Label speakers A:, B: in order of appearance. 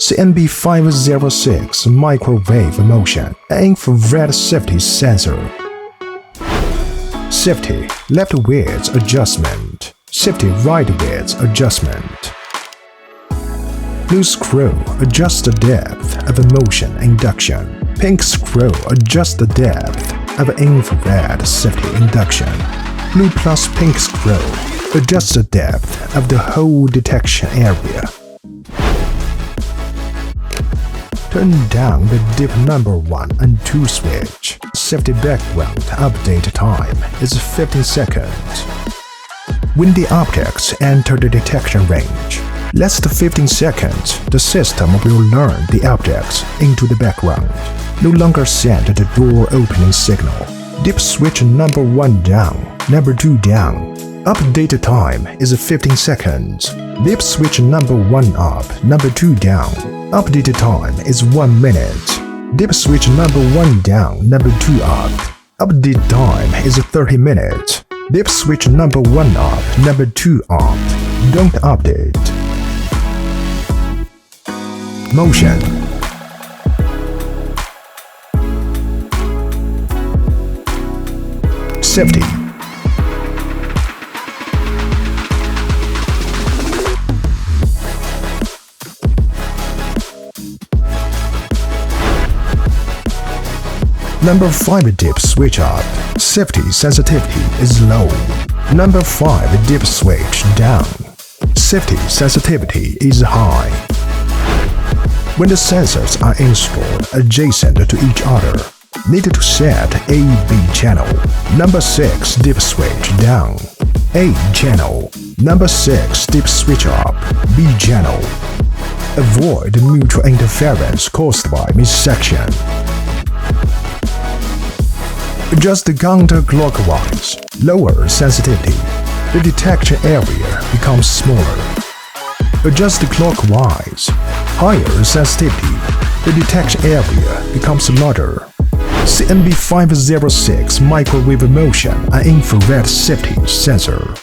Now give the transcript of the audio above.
A: CNB506 microwave motion and infrared safety sensor. Safety left width adjustment. Safety right width adjustment. Blue screw adjust the depth of motion induction. Pink screw adjust the depth of infrared safety induction. Blue plus pink screw adjust the depth of the hole detection area. Turn down the dip number 1 and 2 switch. Safety background update time is 15 seconds. When the objects enter the detection range, less than 15 seconds, the system will learn the objects into the background. No longer send the door opening signal. Dip switch number 1 down, number 2 down. Update time is 15 seconds. Dip switch number 1 up, number 2 down. Update time is 1 minute. Dip switch number 1 down, number 2 up. Update time is 30 minutes. Dip switch number 1 up, number 2 up. Don't update. Motion. Safety. Number 5 dip switch up. Safety sensitivity is low. Number 5 dip switch down. Safety sensitivity is high. When the sensors are installed adjacent to each other, need to set A-B channel. Number 6 dip switch down. A channel. Number 6 dip switch up. B channel. Avoid mutual interference caused by missection. Adjust the counterclockwise. Lower sensitivity. The detection area becomes smaller. Adjust clockwise. Higher sensitivity. The detection area becomes larger. CNB506 microwave motion and infrared safety sensor.